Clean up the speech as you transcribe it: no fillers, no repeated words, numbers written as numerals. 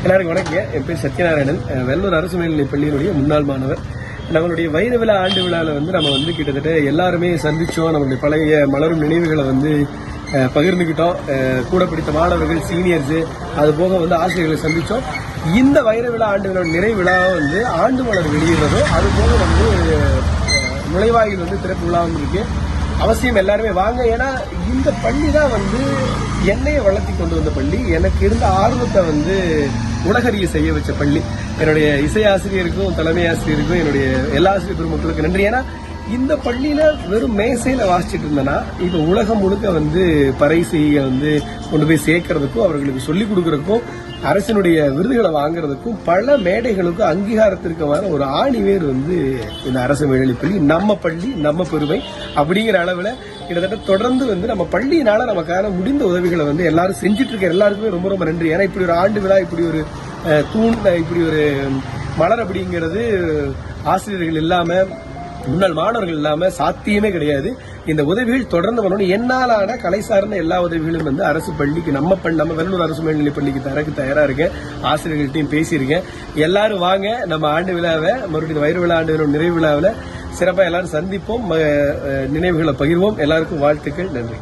எல்லாருக்கும் வணக்கம். என் பேர் சத்யநாராயணன். வெள்ளூர் அரசு மேல்நிலைப் பள்ளியினுடைய முன்னாள் மாணவர். நம்மளுடைய வைர விழா ஆண்டு விழாவில் நம்ம கிட்டத்தட்ட எல்லாருமே சந்திச்சோம். நம்மளுடைய பழைய மலரும் நினைவுகளை பகிர்ந்துக்கிட்டோம். கூட பிடித்த மாணவர்கள், சீனியர்ஸ், அது போக ஆசிரியர்களை சந்திச்சோம். இந்த வைர விழா ஆண்டு விழா நிறைவு விழாவை ஆண்டு மலர் வெளியிடுறதும் அது போக நுழைவாயில் திறப்பு விழாவும் இருக்கு. அவசியம் எல்லாருமே வாங்க. ஏன்னா இந்த பள்ளி தான் என்னைய வளர்த்தி கொண்டு வந்த பள்ளி. எனக்கு இருந்த ஆர்வத்தை உலகறிய செய்ய வச்ச பள்ளி. என்னுடைய இசை ஆசிரியருக்கும் தலைமை ஆசிரியருக்கும் என்னுடைய எல்லா ஆசிரியர் பெருமக்களுக்கும் நன்றி. ஏன்னா இந்த பள்ளியில வெறும் மேசையில வாசிச்சுட்டு இருந்தேன்னா இப்ப உலகம் முழுக்க பறை செய்ய கொண்டு போய் சேர்க்கறதுக்கும் அவர்களுக்கு சொல்லிக் கொடுக்கறதுக்கும் அரசினுடைய விருதுகளை வாங்குறதுக்கும் பல மேடைகளுக்கும் அங்கீகாரத்திற்குமான ஒரு ஆணிவேர் இந்த அரசு மேல்நிலைப் பள்ளி. நம்ம பள்ளி நம்ம பெருமை அப்படிங்கிற அளவுல கிட்டத்தட்ட தொடர்ந்து நம்ம பள்ளியினால நமக்கான முடிந்த உதவிகளை எல்லாரும் செஞ்சுட்டு இருக்க எல்லாருக்குமே ரொம்ப ரொம்ப நன்றி. ஏன்னா இப்படி ஒரு ஆண்டு விழா, இப்படி ஒரு தூண், இப்படி ஒரு மலர் அப்படிங்கிறது ஆசிரியர்கள் இல்லாம, முன்னாள் மாணவர்கள் இல்லாம சாத்தியமே கிடையாது. இந்த உதவிகள் தொடர்ந்து வரணும். என்னாலான கலை சார்ந்த எல்லா உதவிகளும் அரசு பள்ளிக்கு நம்ம வெள்ளூர் அரசு மேல்நிலைப் பள்ளிக்கு தரக்கு தயாரா இருக்கேன். ஆசிரியர்கள்ட்டையும் பேசியிருக்கேன். எல்லாரும் வாங்க, நம்ம ஆண்டு விழாவை மறுபடியும் வைர விழா ஆண்டு விழா நிறைவு விழாவில் சிறப்பாக எல்லாரும் சந்திப்போம், நினைவுகளை பகிர்வோம். எல்லாருக்கும் வாழ்த்துக்கள். நன்றி.